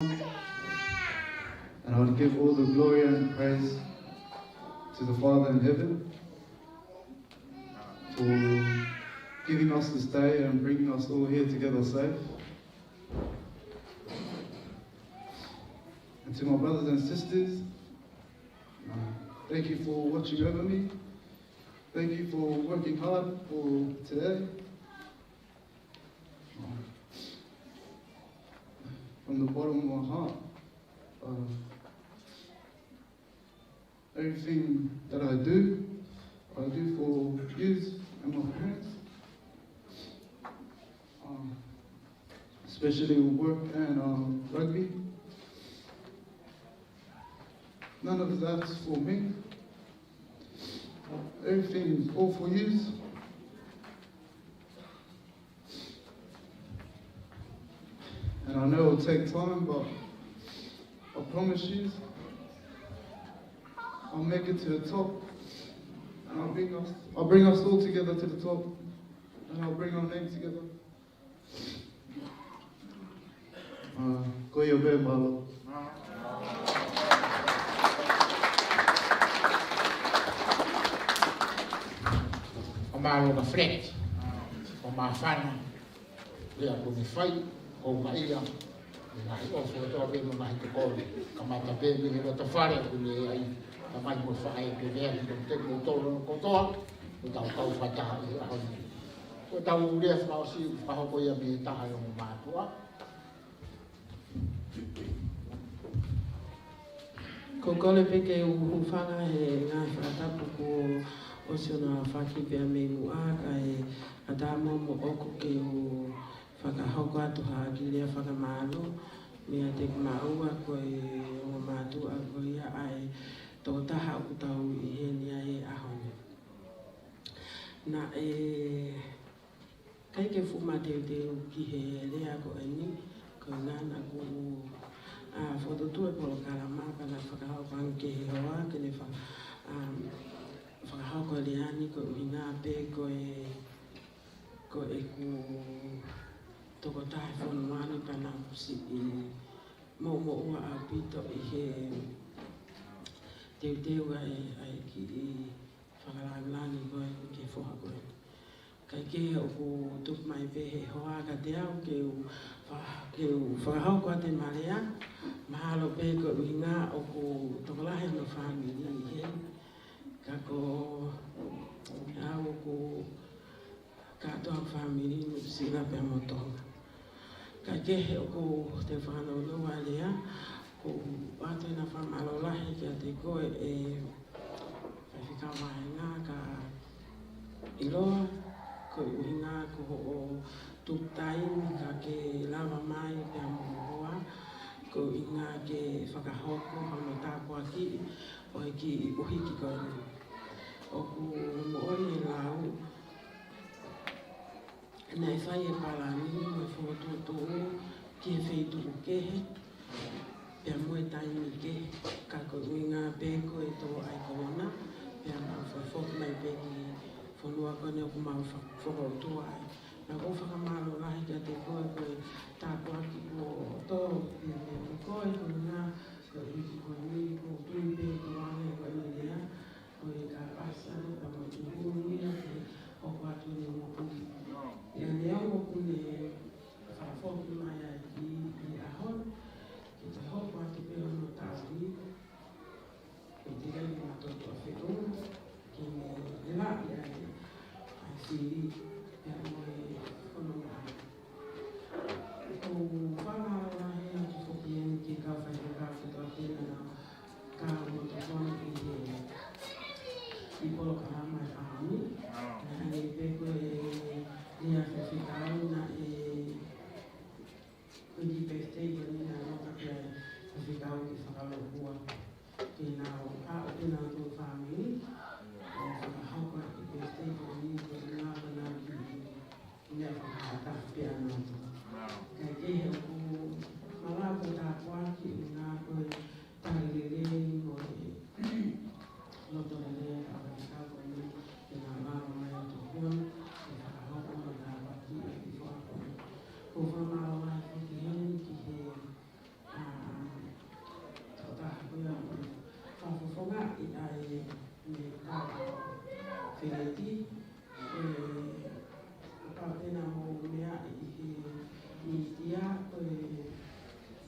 And I would give all the glory and praise to the Father in heaven for giving us this day and bringing us all here together safe. And to my brothers and sisters, thank you for watching over me. Thank you for working hard for today. From the bottom of my heart, everything that I do for you and my parents, especially with work and rugby. None of that's for me. Everything is all for you. And I know it'll take time, but I promise you, I'll make it to the top. And I'll bring us all together to the top. And I'll bring our names together. Koyo be malo. O malo na fret, o mafana, lea ko ni fai, o maia, nai o fo to be no mai to ko, kamata be ni no to fare ku le ai, ta mai mo fai ke le ai te mo to no ko to, o ta ko fa ta i a honi. O ta u le fa si fa ko ia me ta ai o ma tua. Ko kole peke u whanga he ngā whakatapu ko o siona whaki pia me mua ka e a tā momo oko ke o whakahoko atu ha ki lea whakamalo mea te maua ko e o mātua ko ia ai tō taha o tau i he nia e ahone. Na e kai ke fuma te ki he lea ko e ni ko ngana ko whakatutue polo karamaka na whakahoko anke he hoa ke le whakahoko le ani ko ina pe ko e ku toko tae whanuanu pana kusi i momo ua a pito i he teu ai ki i whakarangulani ko e ke whoha ko e. Kai ke o ku tupu mai pe he hoa ka te au ke u whakahoko a te marea mahalo pe ko uhinga o ku tokolahe no whamiri i he kako au ku katoa whamiri no sila pe motonga. Kai ke he o ku te whanau lea ku ate na whamalolahi kia te koe e whikawahenga ka iloa ko uhinga ko o tuptaimi ka ke lava mai pe amohoa ko inga ke whakahoko hano tāpua ki o ki uhiki ko ni. O ku mooi e lau nei whai e palani me whototo ki e wheituku kehe pia moe taimi ke ka ko inga peko e tō ai korona pia mau whawhok mai pe ki whanua kone o ku mau whakautua ai. Na ko whakamaro lahi kia te koe koe tāpua ki ko tō pia me koe ko ngā ko iki ko ni ko tui pe ko ane ko ene lea ko e ka asa ka mo tu huni ke o ko atu ni mo kuni. Ia lea mo kuni whawhoki mai ai i ahon ki te hoko atu pe ono tāwi ko te rei matoto a whekonga ki me la ia ai whiri pia mo e whanonga. Ko whanara he atu whoki eni ki ka whaia ka whitoa tēnā na ka mo te whana i he i polo ka rama e whaami. Hane i peko e nia whewhikau na e kundi birthday ko ni na noka kia whewhikau ki whakalopua. Tēnā o ka o tēnā tō whaami o whakahauka i birthday ko ni ko ngā wana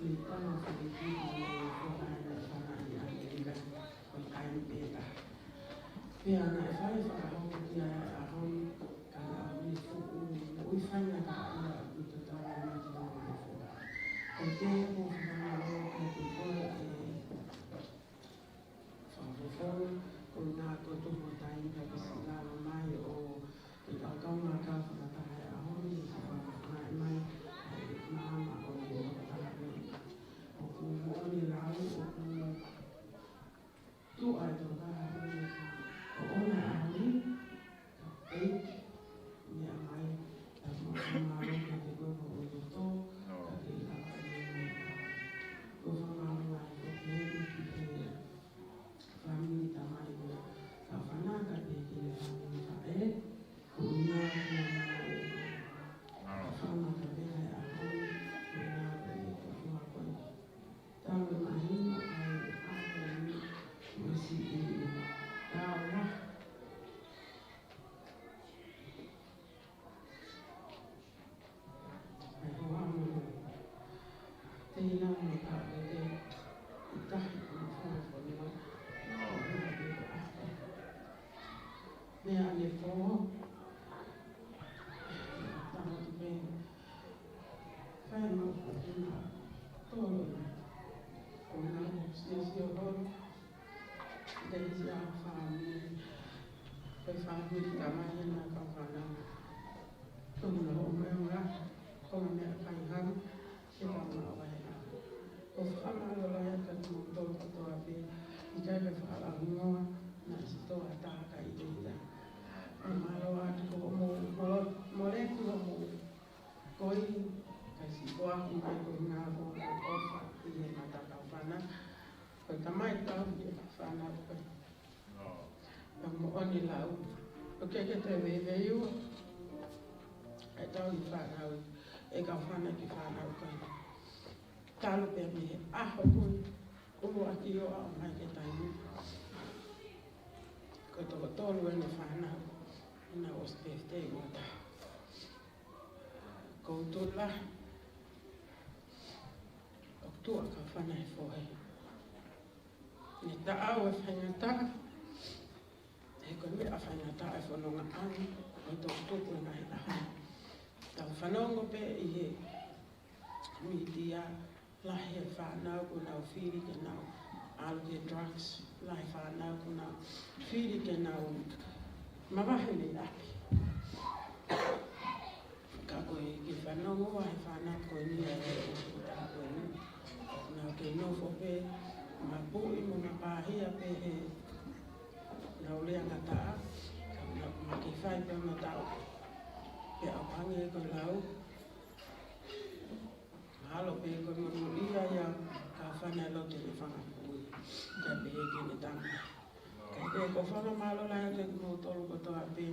le tano whakitiki e whakaina e whanai a Amerika o i kain pēta. Pea ana e whai whakahau ki a honi ka ngā hui fuku ui whaina ka ia i te tawa i mati o mai fuku. Kei te ko whakanga o kei te koe e whakawhawhau ko nā kotohu tai ka kisi ngāma mai o ke kaunga ka whakatahe a honi i whakawhai mai ai mahama o ke whakatahe o ku mooni rau o ku tu ai tō kaha o ona a honi ka eik mea mai a mahama o ke te gogo o te tō ka ke i hapa i mai ko whakamaru ai o ke hei ki te whamini tamai o ka whanaka te ki le whamini ka e ko ngā kua mana o ka whanaka pērai a honi o ngā koe ko fua koe. Tāwe mahino ai āpani o si i tā wā. Ai hoa mono. Te ina mo ka o te i tahi o fua whanua. Mea ane fōho. Tāma tu pēn. Whai mau whakuna tōro i. O ngā sia horo. Te isi a whāmi. Pai whāmi ka mai na ka whanau. Tōna ho mea ngā. Kona mea kai haru. Ke tāma wai a. Ko whamaro lai ka tō tō katoa pē. I kai ka whaala hungoa. Nā si tō a tāka i te ita. Ai malo atu ko mo reku o mo koi kai si koa ki mai ko ngā ko ofa i he mataka o whana. Ko tamai tau i e whana o koe. Pa mo oni lau. O ke te wewei ua. Ai tau i whanau e ka whana ki whanau koe. Tālu pia me he aho koe. Uru aki o au mai ke taimu. Ko toko tolu e no whanau. Ina o spefte i wata. Koutula. O tua ka whanai fōhei. Ne ta au e whaingata. E koe mea whaingata e whanonga anu. O tō tuku e ngai aha. Tau whanongo pe i he. Mitia. Lahi e whanau ko nau whiri ke nau. Alu ke drugs. Lahi whanau ko nau. Whiri ke nau. Mawahi ni api. Ka koe ki whanongo ai whanau koe ni a e o tā koe ni. Nā ke nofo pe, ma pui mo na pāhia pe he nau lea ngataa. Ma ke whai pe ma tau. Pe au pangi e koe lau. Mahalo pe koe mo ia ia ka whanai lo te ne whangapui. Ka pe he ki ne tanga. Kei ko whanga malo lai ake mo tolu kotoa pe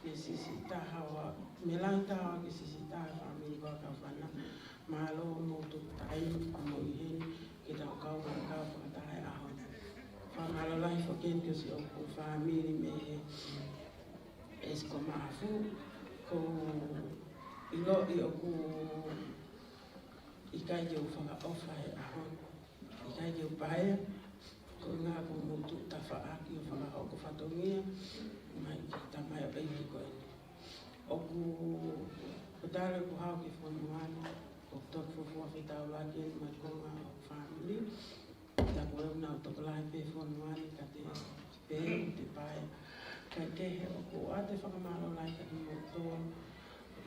e sisi tahawa. Me lai tahawa ke sisi tahawa mi ko ka whana. Malo mo tu tai mo i heni ke tau kau ka kau whakatahe aho. Wha malo lai whaken ke si o ku whamiri me he esko maafu. Ko ilo i o ku i kai ke u whanga ofa he aho. I kai ke u paea. Ko ngā ko motu ta whaaki o whakahau ko whatongia, mai ki ta mai o eiki koe. O ku tāre ko hau ki whanuani, o tōk fufua whitau laki eni mai ko ngā whamili. Ta ko eu nau toko lai pe whanuani ka te pēu, te pae. Kai kehe o ko a te whakamaro lai ka ni mo tō,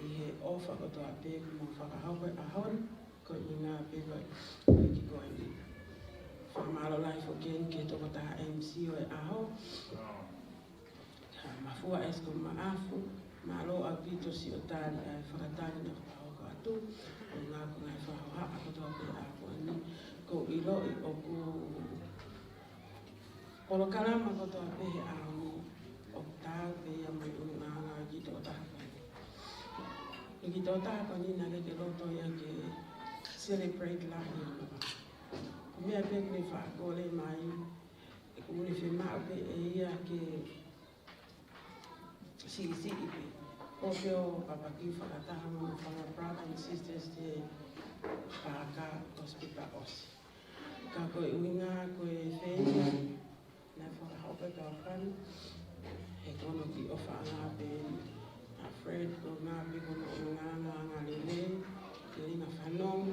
i he ofa ko tō a pēku mo whakahau koe ahon, ko i ngā pēku eiki koe ni. Whamaro lai whoken ke toko taha MC o e aho. Mafua esko maafu, malo a pito si o tāri ai whakatari na kapaho ka atu. O ngā ko ngai whahoha a kotoa pe a koe ni. Ko ilo i o ku Olo karama kotoa pe he aho ni. O tāu pe ia mai unga ngā ki tō taha koe. I ki tō taha koe ni nare ke loto ia ke celebrate lahi o ngā. Mea pe kune whakole mai, e kumune whemau pe e ia ke si pe. O peo papaki whakataha mo whanga brother and sisters te pāka hospital osi. Ka koe uinga koe whenua, nai whakahaupe ka whanu, he kono ki ofa ngā pēni. A Fred ko ngā pikono o ngā lele, te ringa whanong.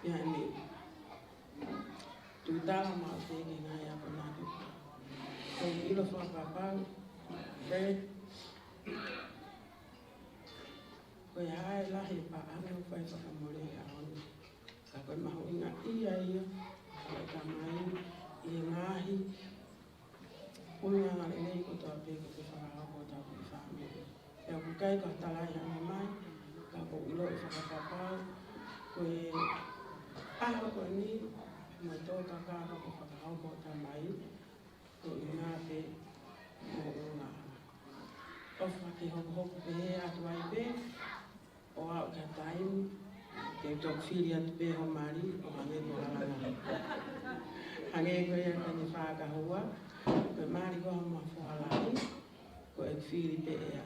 Ia ni, tu tala mao tēke ngā ia ko nā tuka. Ko ilo whakapapau, Fred, koe hae lahi pa anu whai whakamore a honu. Ka koe mahu inga ia, koe ka mai i ngāhi, unga ngā lelei ko toa pēko te whakahau ko tau ki whāmere. Ea kukai ka talai hana mai, ka ko ilo i whakapapau, koe aho koe ni, mai tō ka kāka ko whakahau ko tau mai, ko i ngā pē mo unga. Ofa ki hoku pe he atu ai pe, o au ka taimu, ke tok whiri atu pe ho mari, o hange ko halanga. Hange ko ia ka ni whakahua, koe mari ko hama whohalai, ko e whiri pe ea.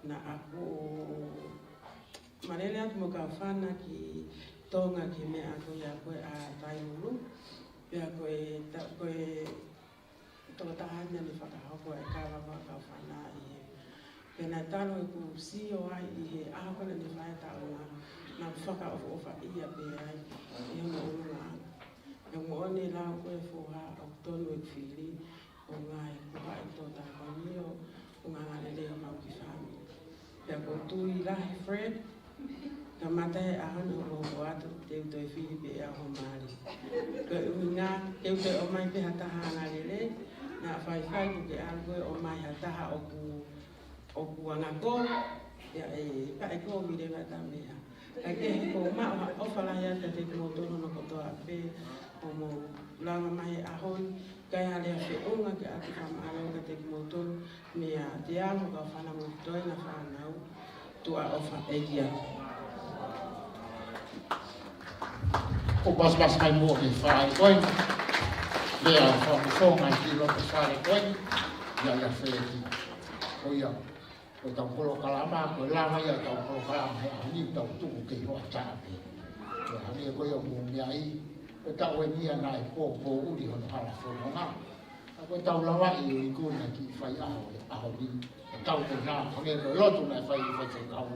Na ako, marele atu mo ka whana ki tonga ki mea ko ia koe a taimuru, pia koe tō tahania ni whakahau koe kawa ka whana i he. Pena talo e ku sio ai i he ahakona ni whae taonga na whakaofa ia pe ai i hama unga. E mo one lau koe whoha o tonu e whiri o ngā e kuha i tō tākonio o ngā ngane leo mau ki whami. Pea ko tui lahi Fred, ka matahe ahana o o atu te uto e whiri pe ea ho maari. Koe uinga, te uto o mai pe hataha ngā lele, na whai ko ke algoe o mai hataha o ku angako, ia e pae ko mi rewa tamea. Ka ke ko maa o whalaia ka te kumotono no kotoa pe, o mo langa mai ahon, kai alea whi unga ke atu whamaalo ka te kumotono, mea te amo ka whana mo toi na whanau, tua o whaegia. O bas mai mo ke whae koe, lea whamufonga ki roto whae koe, ia whaeti. O ia, o tau kolo kalama, ko lama ia tau kolo kalama, hea honi tau tuku ke hoa tāpe. Ia honi e koe o mō mea i, o tau e nia nā e pō uri hono hala whanonga. A koe tau lawa i o i kūna ki whai aho ni, e tau te nā, honi e koe lotu nā e whai i whai te kau,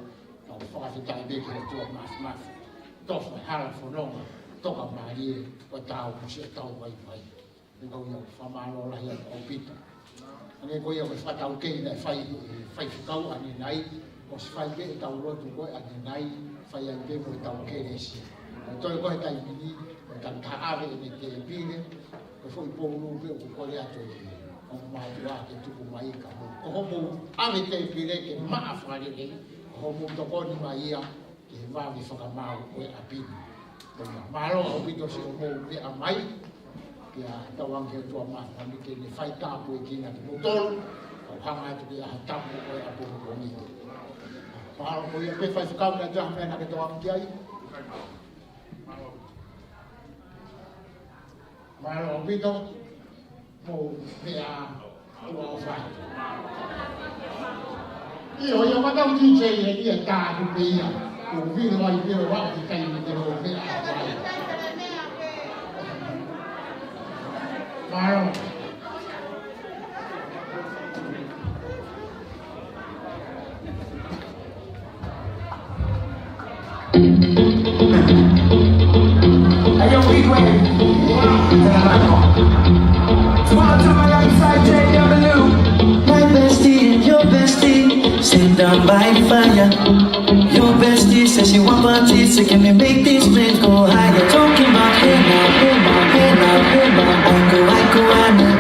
tau whakawhitai beke he tua mas. Tofa hala whanonga, toka maari e, o tau kusi e tau wai. E kau ia whamalo lahi a o pita. Ane koe ia koe whatau kei nei whai whikau ane nai, o si whai ke e tau rotu koe ane nai, whai ai ke koe tau kei resi. E toi koe tai mini, o tan ka awe e te pire, koe fwoi pōru ke o kore ato e o mātu a ke tuku mai ka mo. Ko homo awe te pire ke maa whare e, ko homo tokoni mai ia, ke wawi whakamau koe a pini. Mālo au pito si o mō me a mai, kia tawang ke tua mata mi ke ni whai tāpu e kina ki motoro, au hanga atu ki aha tapu koe a pōmu kongi. Mahalo koe ia pe whai whakau na jaha mea na ke tawang ki ai. Mahalo au pito, mō mea ua o whai. Iyo, ia matau DJ e ia tāpu pe ia, o viro ai viro wau ki kai ni te ro mea a whai. Mahalo. Hey, yo, big wave. Tomorrow to my outside JW. My bestie and your bestie sit down by the fire. Your bestie says she want parties, so can we make these flames go higher? Talking about hey now, hey now, hey now, hey now. I go, I know.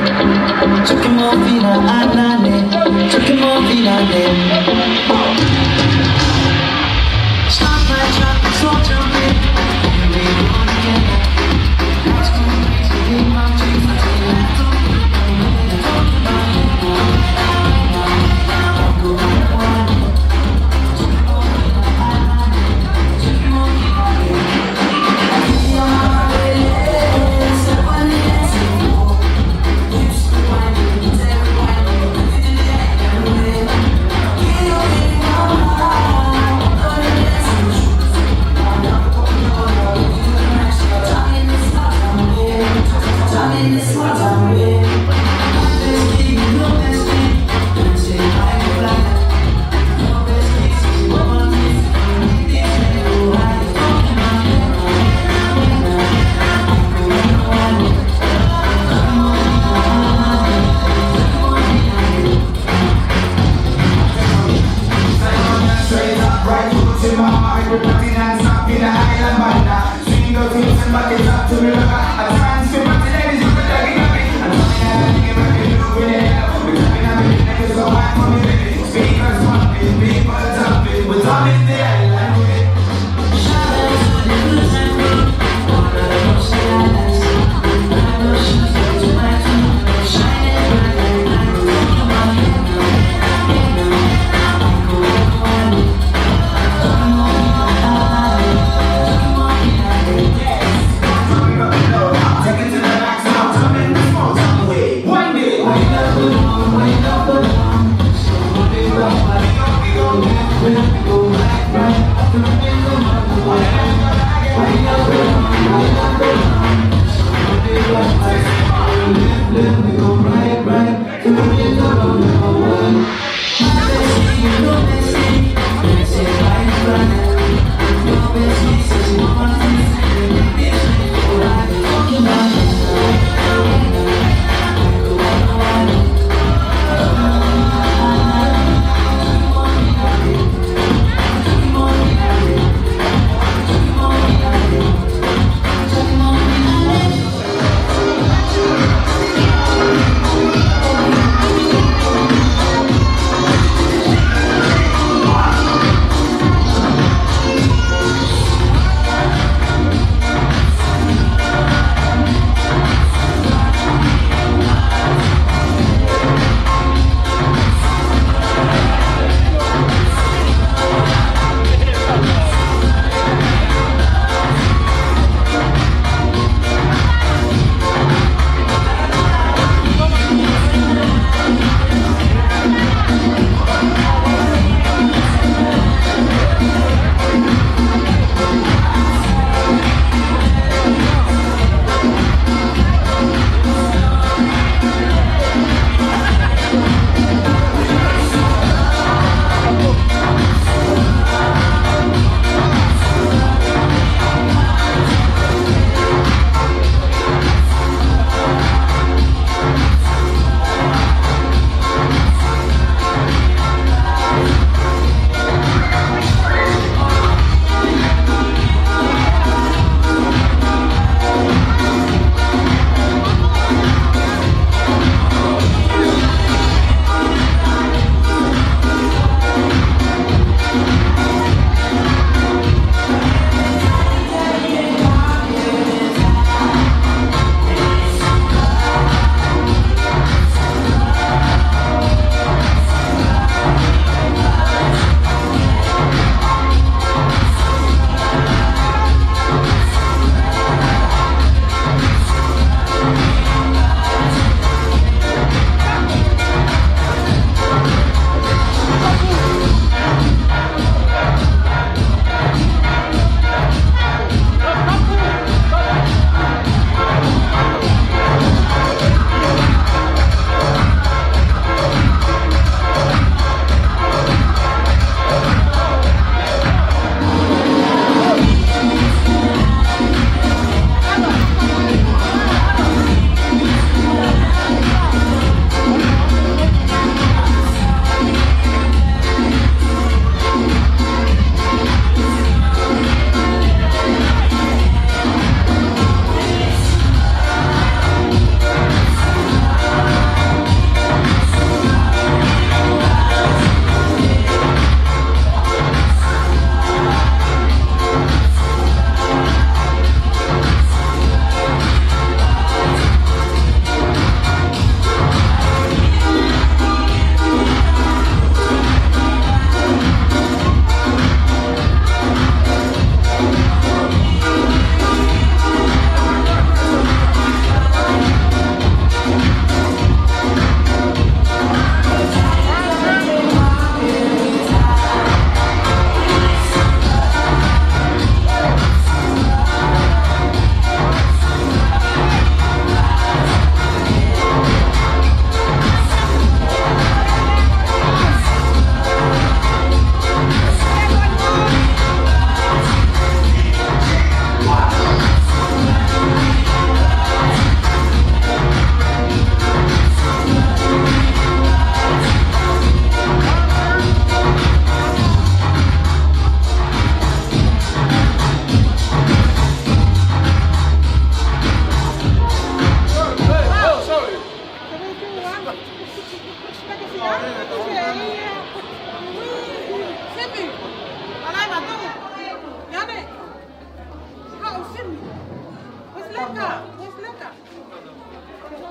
Neka? Where's Neka?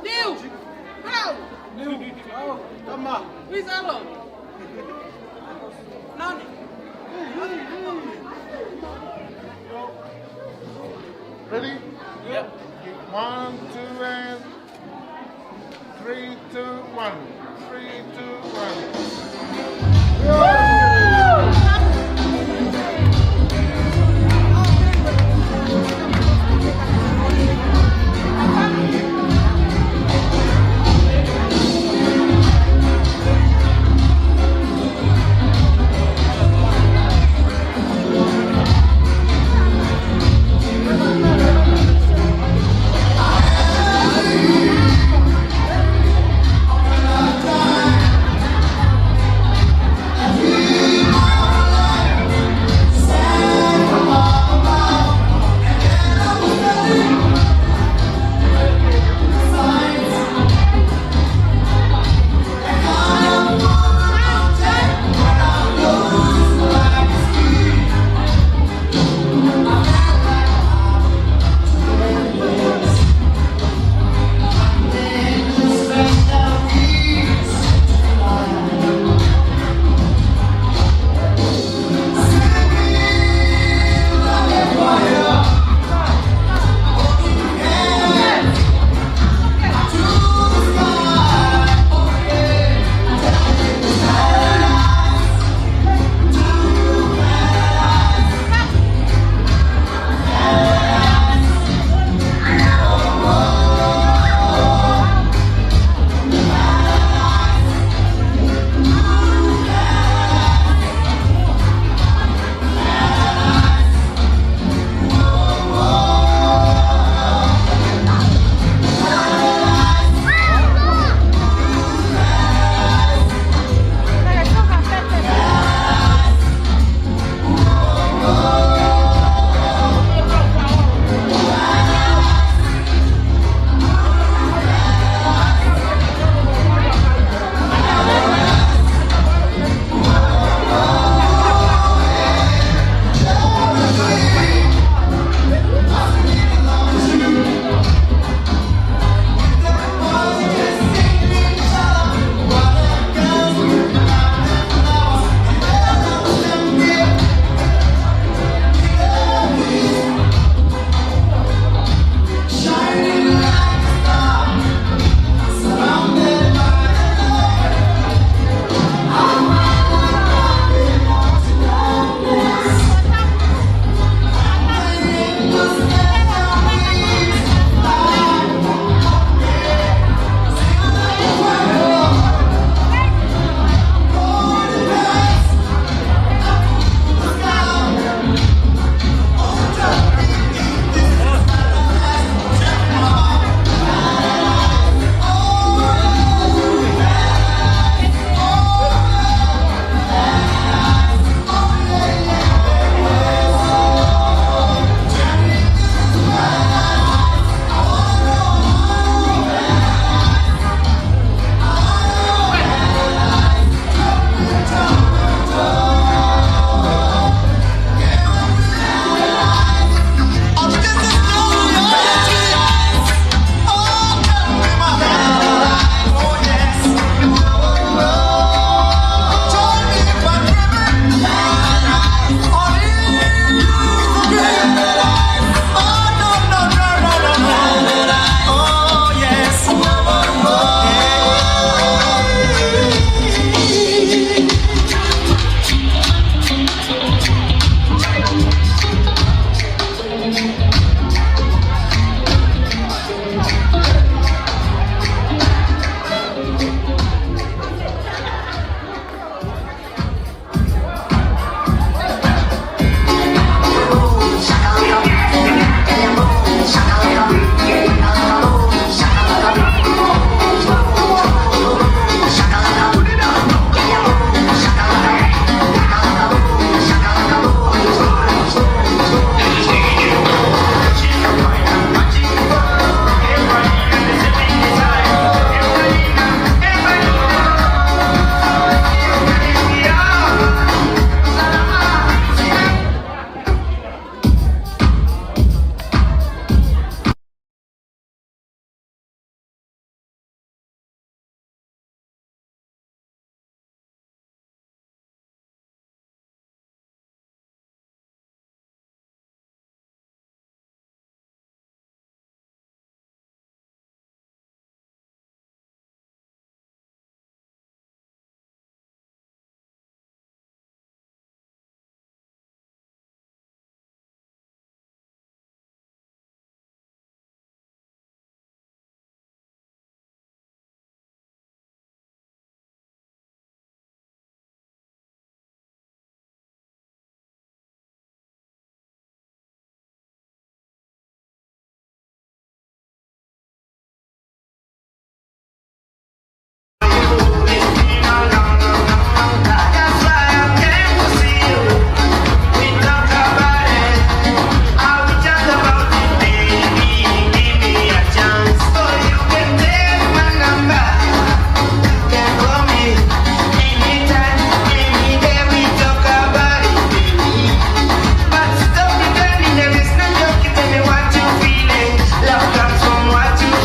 Neil! Hello! New. Oh, come on. Where's Alo? Nani? Ready? Yep. 1, 2, and 3, 2, 1. 3, 2, 1.